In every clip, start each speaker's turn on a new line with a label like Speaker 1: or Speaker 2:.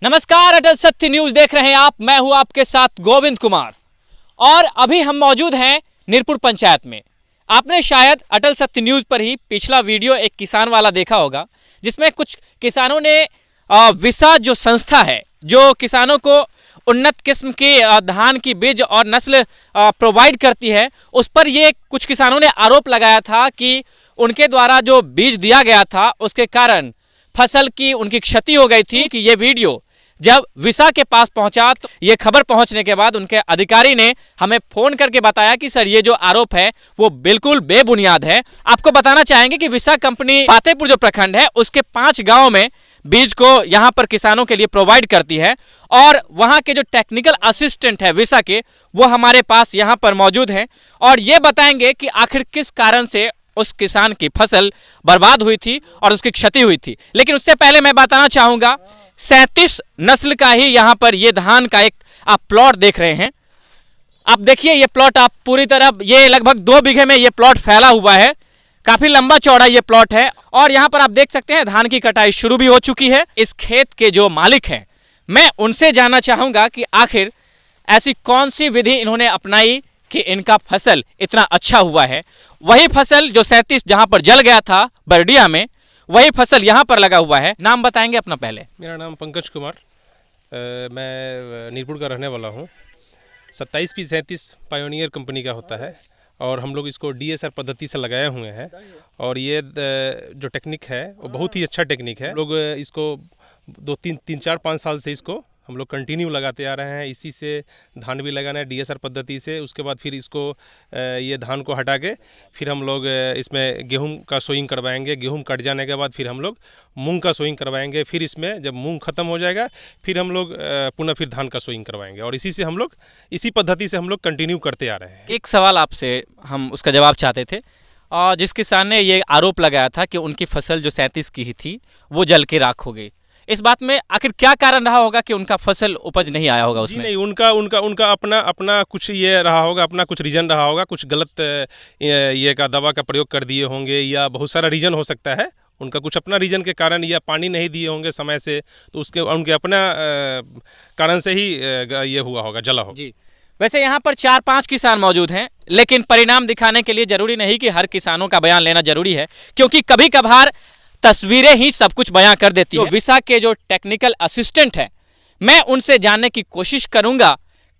Speaker 1: नमस्कार, अटल सत्य न्यूज देख रहे हैं आप। मैं हूं आपके साथ गोविंद कुमार और अभी हम मौजूद हैं नीरपुर पंचायत में। आपने शायद अटल सत्य न्यूज पर ही पिछला वीडियो एक किसान वाला देखा होगा, जिसमें कुछ किसानों ने विसा जो संस्था है जो किसानों को उन्नत किस्म की धान की बीज और नस्ल प्रोवाइड करती है, उस पर ये कुछ किसानों ने आरोप लगाया था कि उनके द्वारा जो बीज दिया गया था उसके कारण फसल की उनकी क्षति हो गई थी। कि ये वीडियो जब विसा के पास पहुंचा तो ये खबर पहुंचने के बाद उनके अधिकारी ने हमें फोन करके बताया कि सर ये जो आरोप है वो बिल्कुल बेबुनियाद है। आपको बताना चाहेंगे कि विसा कंपनी पातेपुर जो प्रखंड है उसके 5 गांव में बीज को यहां पर किसानों के लिए प्रोवाइड करती है और वहां के जो टेक्निकल असिस्टेंट है विसा के, वो हमारे पास यहां पर मौजूद हैं और ये बताएंगे कि आखिर किस कारण से उस किसान की फसल बर्बाद हुई थी और उसकी क्षति हुई थी। लेकिन उससे पहले मैं बताना चाहूंगा 37 नस्ल का ही यहां पर ये धान का एक आप प्लॉट देख रहे हैं। आप देखिए ये प्लॉट, आप पूरी तरह ये लगभग 2 बीघे में ये प्लॉट फैला हुआ है। काफी लंबा चौड़ा ये प्लॉट है और यहां पर आप देख सकते हैं धान की कटाई शुरू भी हो चुकी है। इस खेत के जो मालिक हैं, मैं उनसे जानना चाहूंगा कि आखिर ऐसी कौन सी विधि इन्होंने अपनाई कि इनका फसल इतना अच्छा हुआ है। वही फसल जो 37 जहां पर जल गया था बरडिया में, वही फसल यहां पर लगा हुआ है। नाम बताएंगे अपना पहले?
Speaker 2: मेरा नाम पंकज कुमार, मैं नीरपुर का रहने वाला हूं। 27P37 पायोनियर कंपनी का होता है और हम लोग इसको DSR पद्धति से लगाए हुए हैं और ये जो टेक्निक है वो बहुत ही अच्छा टेक्निक है। लोग इसको 3-4-5 साल से इसको हम लोग कंटिन्यू लगाते आ रहे हैं। इसी से धान भी लगाना है DSR पद्धति से। उसके बाद फिर इसको ये धान को हटा के फिर हम लोग इसमें गेहूं का सोइंग करवाएंगे। गेहूं कट जाने के बाद फिर हम लोग मूंग का सोइंग करवाएंगे। फिर इसमें जब मूंग खत्म हो जाएगा फिर हम लोग पुनः फिर धान का सोइंग करवाएंगे और इसी से हम लोग इसी पद्धति से हम लोग कंटिन्यू करते आ रहे हैं।
Speaker 1: एक सवाल आपसे हम उसका जवाब चाहते थे और जिस किसान ने ये आरोप लगाया था कि उनकी फसल जो 37 की ही थी वो जल के राख हो गई, इस बात में आखिर क्या कारण रहा होगा कि उनका फसल उपज नहीं आया होगा उसमें?
Speaker 2: नहीं, उनका अपना कुछ ये रहा होगा, अपना कुछ रीजन रहा होगा। कुछ गलत ये का दवा का प्रयोग कर दिए होंगे या बहुत सारा रीजन हो सकता है। उनका कुछ अपना रीजन के कारण या पानी नहीं दिए होंगे समय से, तो उसके उनके अपना कारण से ही ये हुआ होगा, जला होगा।
Speaker 1: जी, वैसे यहाँ पर 4-5 किसान मौजूद हैं, लेकिन परिणाम दिखाने के लिए जरूरी नहीं कि हर किसानों का बयान लेना जरूरी है, क्योंकि कभी कभार तस्वीरें ही सब कुछ बयां कर देती है। विसा के जो टेक्निकल असिस्टेंट है, मैं उनसे जानने की कोशिश करूंगा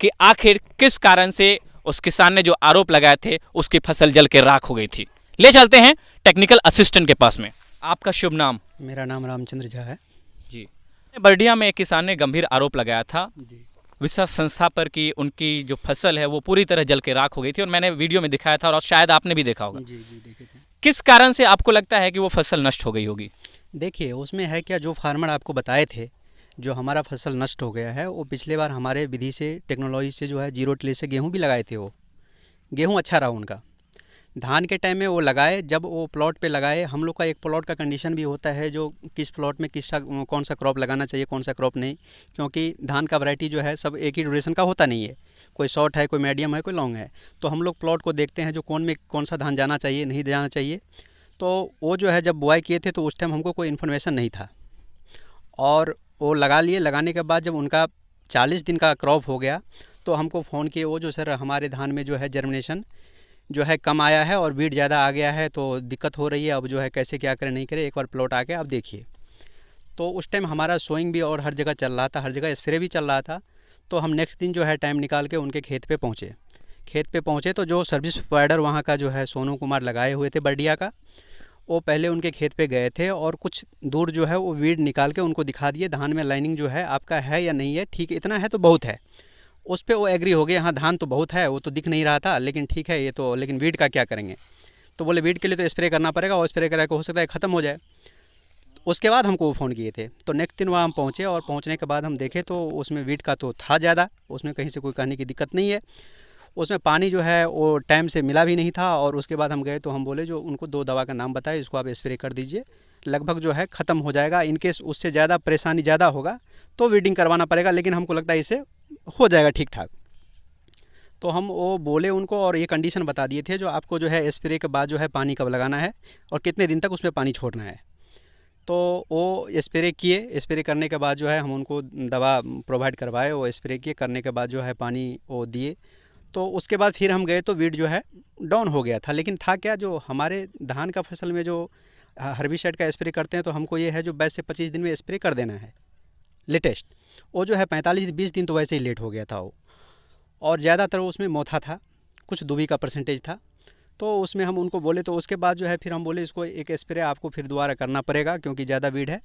Speaker 1: कि आखिर किस कारण से उस किसान ने जो आरोप लगाए थे उसकी फसल जल के राख हो गई थी। ले चलते हैं टेक्निकल असिस्टेंट के पास में। आपका शुभ नाम?
Speaker 3: मेरा नाम रामचंद्र झा है
Speaker 1: जी। बरडिया में एक किसान ने गंभीर आरोप लगाया था
Speaker 3: जी।
Speaker 1: विसा संस्था पर कि उनकी जो फसल है वो पूरी तरह जल के राख हो गई थी और मैंने वीडियो में दिखाया था और शायद आपने भी देखा होगा।
Speaker 3: जी देखे थे।
Speaker 1: किस कारण से आपको लगता है कि वो फसल नष्ट हो गई होगी?
Speaker 3: देखिए उसमें है क्या, जो फार्मर आपको बताए थे जो हमारा फसल नष्ट हो गया है, वो पिछले बार हमारे विधि से टेक्नोलॉजी से जो है जीरो टिले से गेहूं भी लगाए थे। वो गेहूं अच्छा रहा उनका। धान के टाइम में वो लगाए, जब वो प्लॉट पे लगाए, हम लोग का एक प्लॉट का कंडीशन भी होता है जो किस प्लॉट में कौन सा क्रॉप लगाना चाहिए, कौन सा क्रॉप नहीं, क्योंकि धान का वैरायटी जो है सब एक ही ड्यूरेशन का होता नहीं है। कोई शॉर्ट है, कोई मीडियम है, कोई लॉन्ग है। तो हम लोग प्लॉट को देखते हैं जो कौन सा धान जाना चाहिए, नहीं जाना चाहिए। तो वो जो है जब बुआई किए थे तो उस टाइम हमको कोई इन्फॉर्मेशन नहीं था और वो लगा लिए। लगाने के बाद जब उनका 40 दिन का क्रॉप हो गया तो हमको फ़ोन किए वो जो सर हमारे धान में जो है जर्मिनेशन जो है कम आया है और वीट ज़्यादा आ गया है, तो दिक्कत हो रही है। अब जो है कैसे क्या करें नहीं करें, एक बार प्लॉट आके आप देखिए। तो उस टाइम हमारा सोइंग भी और हर जगह चल रहा था, हर जगह स्प्रे भी चल रहा था। तो हम नेक्स्ट दिन जो है टाइम निकाल के उनके खेत पे पहुँचे तो जो सर्विस प्रोवाइडर वहाँ का जो है सोनू कुमार लगाए हुए थे बरडिया का, वो पहले उनके खेत पे गए थे और कुछ दूर जो है वो वीड निकाल के उनको दिखा दिए, धान में लाइनिंग जो है आपका है या नहीं है, ठीक इतना है तो बहुत है। उस पर वो एग्री हो गए, हाँ धान तो बहुत है, वो तो दिख नहीं रहा था लेकिन ठीक है ये तो, लेकिन वीड का क्या करेंगे? तो बोले वीड के लिए तो स्प्रे करना पड़ेगा और स्प्रे करा के हो सकता है ख़त्म हो जाए। उसके बाद हमको वो फ़ोन किए थे। तो नेक्स्ट दिन वहाँ हम पहुँचे और पहुँचने के बाद हम देखे तो उसमें वीड का तो था ज़्यादा, उसमें कहीं से कोई कहने की दिक्कत नहीं है। उसमें पानी जो है वो टाइम से मिला भी नहीं था और उसके बाद हम गए तो हम बोले जो उनको 2 दवा का नाम बताए, इसको आप स्प्रे कर दीजिए, लगभग जो है ख़त्म हो जाएगा। इनकेस उससे ज़्यादा परेशानी ज़्यादा होगा तो वीडिंग करवाना पड़ेगा, लेकिन हमको लगता है इससे हो जाएगा ठीक ठाक। तो हम वो बोले उनको और ये कंडीशन बता दिए थे जो आपको जो है स्प्रे के बाद जो है पानी कब लगाना है और कितने दिन तक उसमें पानी छोड़ना है। तो वो स्प्रे किए, स्प्रे करने के बाद जो है हम उनको दवा प्रोवाइड करवाए, वो स्प्रे किए, करने के बाद जो है पानी वो दिए। तो उसके बाद फिर हम गए तो वीड जो है डाउन हो गया था। लेकिन था क्या, जो हमारे धान का फसल में जो हर्बिसाइड का स्प्रे करते हैं तो हमको ये है जो 22 से 25 दिन में स्प्रे कर देना है लेटेस्ट। वो जो है 45-20 दिन तो वैसे ही लेट हो गया था वो, और ज़्यादातर उसमें मोथा था, कुछ दुबी का परसेंटेज था। तो उसमें हम उनको बोले, तो उसके बाद जो है फिर हम बोले इसको एक स्प्रे आपको फिर दोबारा करना पड़ेगा क्योंकि ज़्यादा वीड है।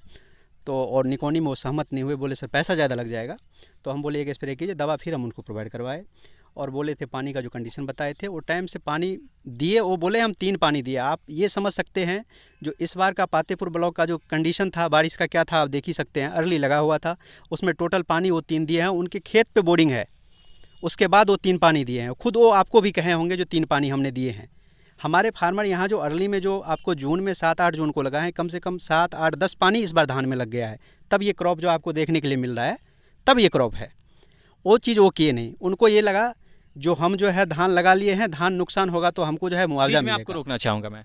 Speaker 3: तो और निकोनी में वो सहमत नहीं हुए, बोले सर पैसा ज़्यादा लग जाएगा। तो हम बोले एक स्प्रे कीजिए, दवा फिर हम उनको प्रोवाइड करवाए और बोले थे पानी का जो कंडीशन बताए थे वो टाइम से पानी दिए। वो बोले हम 3 पानी दिए। आप ये समझ सकते हैं जो इस बार का पातेपुर ब्लॉक का जो कंडीशन था बारिश का क्या था, आप देख ही सकते हैं। अर्ली लगा हुआ था, उसमें टोटल पानी वो 3 दिए हैं। उनके खेत पे बोर्डिंग है, उसके बाद वो 3 पानी दिए हैं। खुद वो आपको भी कहे होंगे जो 3 पानी हमने दिए हैं। हमारे फार्मर यहाँ जो अर्ली में जो आपको जून में 7-8 जून को लगा है, कम से कम 7-8-10 पानी इस बार धान में लग गया है। तब ये क्रॉप जो आपको देखने के लिए मिल रहा है, तब ये क्रॉप है। वो चीज़ वो किए नहीं। उनको ये लगा जो हम जो है धान लगा लिए हैं, धान नुकसान होगा तो हमको जो है मुआवजा
Speaker 1: बीच में
Speaker 3: मिलेगा।
Speaker 1: आपको रोकना चाहूँगा मैं,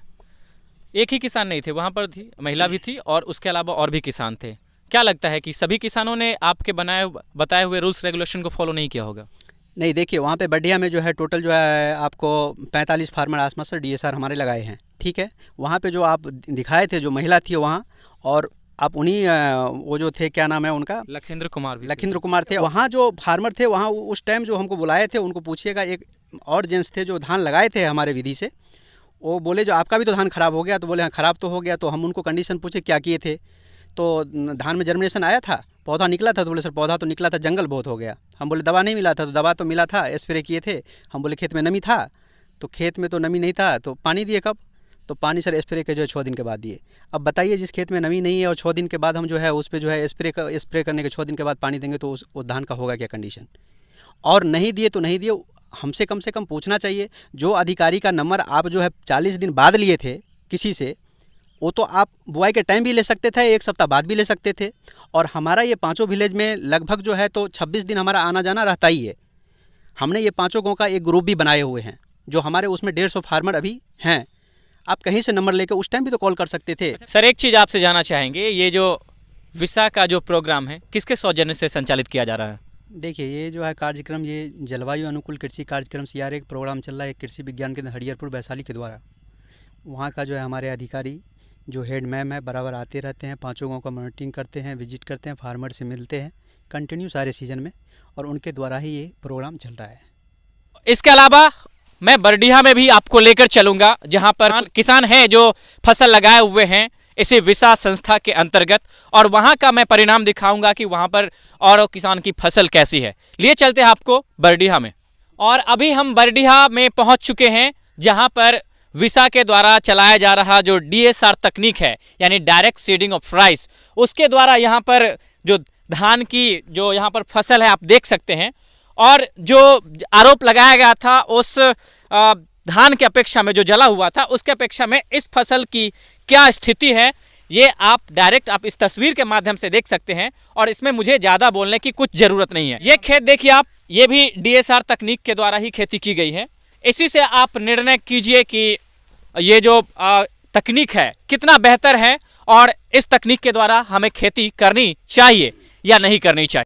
Speaker 1: एक ही किसान नहीं थे वहाँ पर, थी महिला भी थी और उसके अलावा और भी किसान थे। क्या लगता है कि सभी किसानों ने आपके बताए हुए रूल्स रेगुलेशन को फॉलो नहीं किया होगा?
Speaker 3: नहीं, देखिए वहाँ पे बढ़िया में जो है टोटल जो है आपको 45 फार्मर आसपास DSR हमारे लगाए हैं, ठीक है। वहाँ पे जो आप दिखाए थे जो महिला थी वहाँ, और आप उन्हीं वो जो थे, क्या नाम है उनका,
Speaker 1: लखींद्र कुमार
Speaker 3: थे। वहाँ जो फार्मर थे वहाँ उस टाइम जो हमको बुलाए थे, उनको पूछिएगा। एक और जेंट्स थे जो धान लगाए थे हमारे विधि से, वो बोले जो आपका भी तो धान ख़राब हो गया। तो बोले हाँ ख़राब तो हो गया। तो हम उनको कंडीशन पूछे क्या किए थे, तो धान में जर्मिनेशन आया था, पौधा निकला था। तो बोले सर पौधा तो निकला था, जंगल बहुत हो गया। हम बोले दवा नहीं मिला था, तो दवा तो मिला था, स्प्रे किए थे। हम बोले खेत में नमी था, तो खेत में तो नमी नहीं था, तो पानी दिए कब? तो पानी सर स्प्रे के जो है 6 दिन के बाद दिए। अब बताइए जिस खेत में नमी नहीं है और 6 दिन के बाद हम जो है उस पर जो है स्प्रे करने के 6 दिन के बाद पानी देंगे तो उस धान का होगा क्या कंडीशन? और नहीं दिए तो नहीं दिए, हमसे कम से कम पूछना चाहिए। जो अधिकारी का नंबर आप जो है 40 दिन बाद लिए थे किसी से, वो तो आप बुआई के टाइम भी ले सकते थे, 1 सप्ताह बाद भी ले सकते थे। और हमारा ये 5 विलेज में लगभग जो है तो 26 दिन हमारा आना जाना रहता ही है। हमने ये 5 गाँव का एक ग्रुप भी बनाए हुए हैं, जो हमारे उसमें 150 फार्मर अभी हैं। आप कहीं से नंबर लेकर उस टाइम भी तो कॉल कर सकते थे।
Speaker 1: सर एक चीज़ आपसे जानना चाहेंगे, ये जो विसा का जो प्रोग्राम है किसके सौजन्य से संचालित किया जा रहा है?
Speaker 3: देखिए ये जो है कार्यक्रम, ये जलवायु अनुकूल कृषि कार्यक्रम CR एक प्रोग्राम चल रहा है कृषि विज्ञान केंद्र हरिहरपुर वैशाली के द्वारा। वहाँ का जो है हमारे अधिकारी जो हेड मैम है बराबर आते रहते हैं, 5 गाँव का मॉनिटरिंग करते हैं, विजिट करते हैं, फार्मर से मिलते हैं कंटिन्यू सारे सीजन में, और उनके द्वारा ही ये प्रोग्राम चल रहा है।
Speaker 1: इसके अलावा मैं बरडीहा में भी आपको लेकर चलूंगा, जहां पर किसान हैं जो फसल लगाए हुए हैं इसी विसा संस्था के अंतर्गत, और वहां का मैं परिणाम दिखाऊंगा कि वहां पर और किसान की फसल कैसी है। लिए चलते हैं आपको बरडीहा में। और अभी हम बरडीहा में पहुंच चुके हैं, जहां पर विसा के द्वारा चलाया जा रहा जो DSR तकनीक है, यानी डायरेक्ट सीडिंग ऑफ राइस, उसके द्वारा यहाँ पर जो धान की जो यहाँ पर फसल है आप देख सकते हैं। और जो आरोप लगाया गया था उस धान की अपेक्षा में, जो जला हुआ था उसके अपेक्षा में इस फसल की क्या स्थिति है, ये आप डायरेक्ट आप इस तस्वीर के माध्यम से देख सकते हैं। और इसमें मुझे ज़्यादा बोलने की कुछ ज़रूरत नहीं है। ये खेत देखिए आप, ये भी DSR तकनीक के द्वारा ही खेती की गई है। इसी से आप निर्णय कीजिए कि ये जो तकनीक है कितना बेहतर है और इस तकनीक के द्वारा हमें खेती करनी चाहिए या नहीं करनी चाहिए।